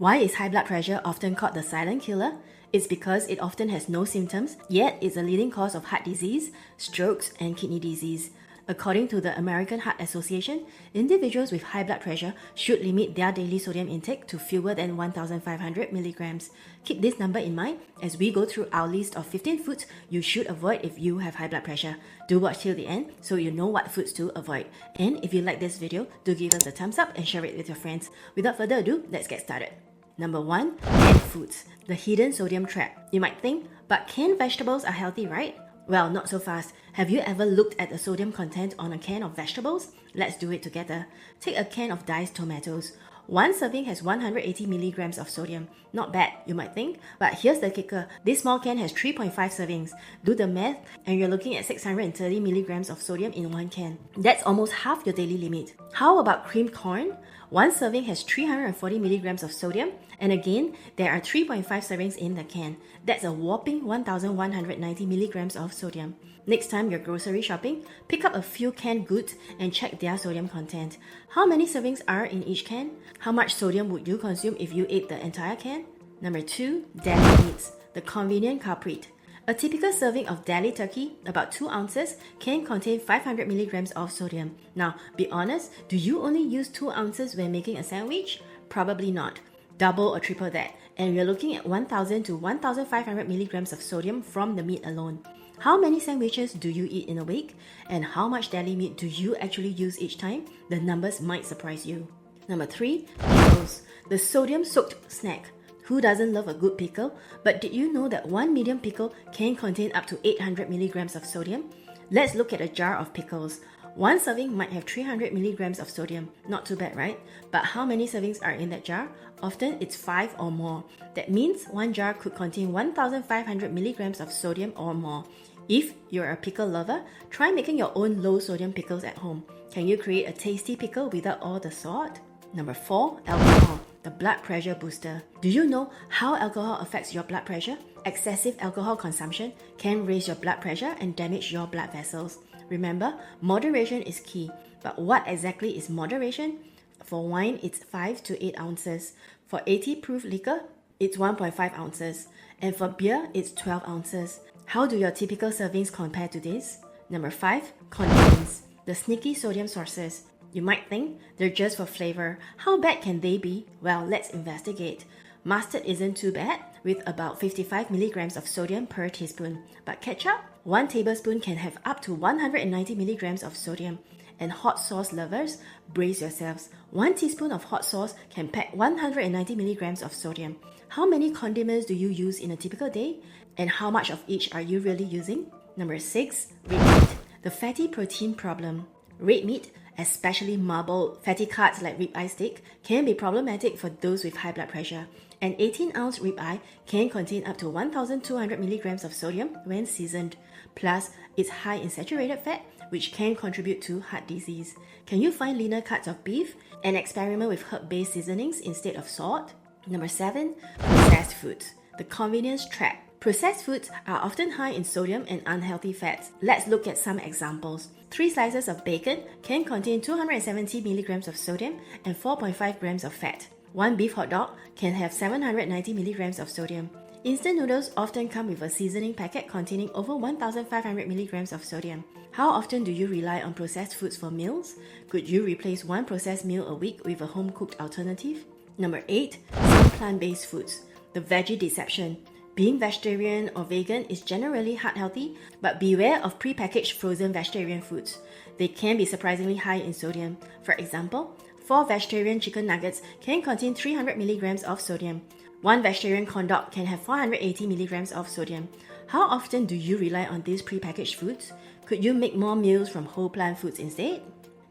Why is high blood pressure often called the silent killer? It's because it often has no symptoms, yet it's a leading cause of heart disease, strokes, and kidney disease. According to the American Heart Association, individuals with high blood pressure should limit their daily sodium intake to fewer than 1,500 milligrams. Keep this number in mind as we go through our list of 15 foods you should avoid if you have high blood pressure. Do watch till the end so you know what foods to avoid. And if you like this video, do give us a thumbs up and share it with your friends. Without further ado, let's get started. Number 1. Canned foods. The hidden sodium trap. You might think, but canned vegetables are healthy, right? Well, not so fast. Have you ever looked at the sodium content on a can of vegetables? Let's do it together. Take a can of diced tomatoes. One serving has 180 milligrams of sodium. Not bad, you might think, but here's the kicker. This small can has 3.5 servings. Do the math, and you're looking at 630 milligrams of sodium in one can. That's almost half your daily limit. How about creamed corn? One serving has 340 milligrams of sodium, and again, there are 3.5 servings in the can. That's a whopping 1,190 milligrams of sodium. Next time you're grocery shopping, pick up a few canned goods and check their sodium content. How many servings are in each can? How much sodium would you consume if you ate the entire can? Number 2. Deli meats. The convenient culprit. A typical serving of deli turkey, about 2 ounces, can contain 500 milligrams of sodium. Now, be honest, do you only use 2 ounces when making a sandwich? Probably not. Double or triple that, and we're looking at 1,000 to 1,500 milligrams of sodium from the meat alone. How many sandwiches do you eat in a week? And how much deli meat do you actually use each time? The numbers might surprise you. Number 3. Pickles. The sodium-soaked snack. Who doesn't love a good pickle? But did you know that one medium pickle can contain up to 800 milligrams of sodium? Let's look at a jar of pickles. One serving might have 300 milligrams of sodium. Not too bad, right? But how many servings are in that jar? Often it's 5 or more. That means one jar could contain 1,500 milligrams of sodium or more. If you're a pickle lover, try making your own low sodium pickles at home. Can you create a tasty pickle without all the salt? Number 4. Alcohol. The blood pressure booster. Do you know how alcohol affects your blood pressure? Excessive alcohol consumption can raise your blood pressure and damage your blood vessels. Remember, moderation is key. But what exactly is moderation? For wine, it's 5 to 8 ounces. For 80 proof liquor, it's 1.5 ounces. And for beer, it's 12 ounces. How do your typical servings compare to this? Number 5. Condiments. The sneaky sodium sources. You might think they're just for flavor. How bad can they be? Well, let's investigate. Mustard isn't too bad, with about 55 milligrams of sodium per teaspoon. But ketchup? 1 tablespoon can have up to 190 milligrams of sodium. And hot sauce lovers, brace yourselves. 1 teaspoon of hot sauce can pack 190 milligrams of sodium. How many condiments do you use in a typical day? And how much of each are you really using? Number 6. Red meat. The fatty protein problem. Red meat, especially marbled fatty cuts like ribeye steak, can be problematic for those with high blood pressure. An 18-ounce ribeye can contain up to 1,200 milligrams of sodium when seasoned. Plus, it's high in saturated fat, which can contribute to heart disease. Can you find leaner cuts of beef and experiment with herb-based seasonings instead of salt? Number 7. Processed foods. The convenience trap. Processed foods are often high in sodium and unhealthy fats. Let's look at some examples. 3 slices of bacon can contain 270 milligrams of sodium and 4.5 grams of fat. 1 beef hot dog can have 790 milligrams of sodium. Instant noodles often come with a seasoning packet containing over 1,500 milligrams of sodium. How often do you rely on processed foods for meals? Could you replace 1 processed meal a week with a home-cooked alternative? Number 8. Some plant-based foods. The veggie deception. Being vegetarian or vegan is generally heart healthy, but beware of prepackaged frozen vegetarian foods. They can be surprisingly high in sodium. For example, 4 vegetarian chicken nuggets can contain 300 milligrams of sodium. 1 vegetarian corn dog can have 480 milligrams of sodium. How often do you rely on these prepackaged foods? Could you make more meals from whole plant foods instead?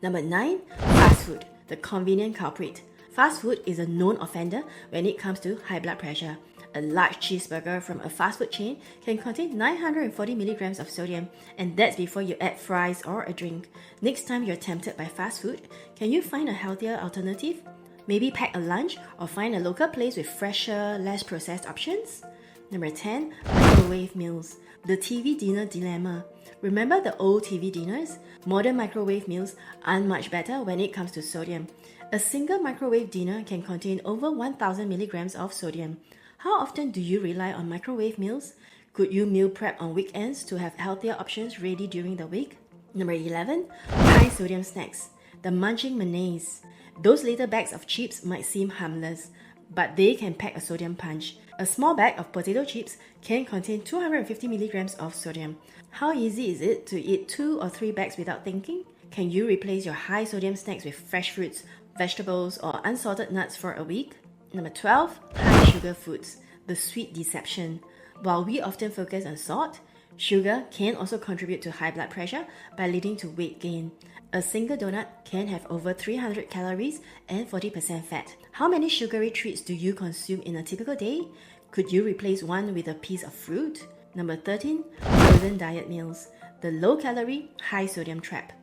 Number 9. Fast food. The convenient culprit. Fast food is a known offender when it comes to high blood pressure. A large cheeseburger from a fast food chain can contain 940 milligrams of sodium, and that's before you add fries or a drink. Next time you're tempted by fast food, can you find a healthier alternative? Maybe pack a lunch or find a local place with fresher, less processed options? Number 10. Microwave meals. The TV dinner dilemma. Remember the old TV dinners? Modern microwave meals aren't much better when it comes to sodium. A single microwave dinner can contain over 1000 milligrams of sodium. How often do you rely on microwave meals? Could you meal prep on weekends to have healthier options ready during the week? Number 11, high sodium snacks. The munching menace. Those little bags of chips might seem harmless, but they can pack a sodium punch. A small bag of potato chips can contain 250 milligrams of sodium. How easy is it to eat 2 or 3 bags without thinking? Can you replace your high sodium snacks with fresh fruits, vegetables, or unsalted nuts for a week? Number 12, high sugar foods. The sweet deception. While we often focus on salt, sugar can also contribute to high blood pressure by leading to weight gain. A single donut can have over 300 calories and 40% fat. How many sugary treats do you consume in a typical day? Could you replace one with a piece of fruit? Number 13, frozen diet meals. The low-calorie, high-sodium trap.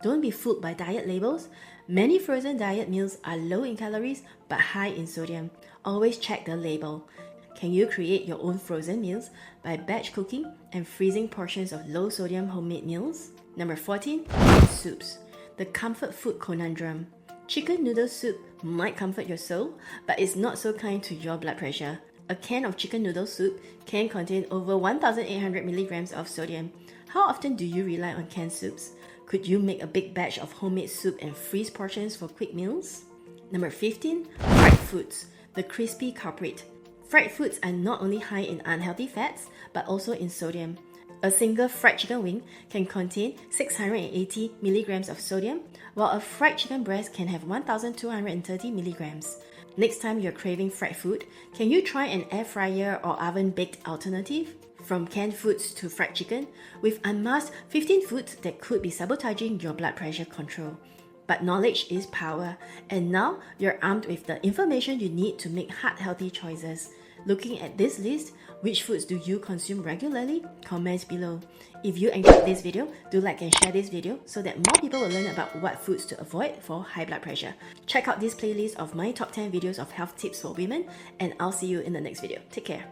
Don't be fooled by diet labels. Many frozen diet meals are low in calories but high in sodium. Always check the label. Can you create your own frozen meals by batch cooking and freezing portions of low-sodium homemade meals? Number 14, canned soups. The comfort food conundrum. Chicken noodle soup might comfort your soul, but it's not so kind to your blood pressure. A can of chicken noodle soup can contain over 1,800 milligrams of sodium. How often do you rely on canned soups? Could you make a big batch of homemade soup and freeze portions for quick meals? Number 15, fried foods. The crispy culprit. Fried foods are not only high in unhealthy fats, but also in sodium. A single fried chicken wing can contain 680 milligrams of sodium, while a fried chicken breast can have 1,230 milligrams. Next time you're craving fried food, can you try an air fryer or oven-baked alternative? From canned foods to fried chicken, we've unmasked 15 foods that could be sabotaging your blood pressure control. But knowledge is power, and now you're armed with the information you need to make heart-healthy choices. Looking at this list, which foods do you consume regularly? Comment below. If you enjoyed this video, do like and share this video so that more people will learn about what foods to avoid for high blood pressure. Check out this playlist of my top 10 videos of health tips for women, and I'll see you in the next video. Take care.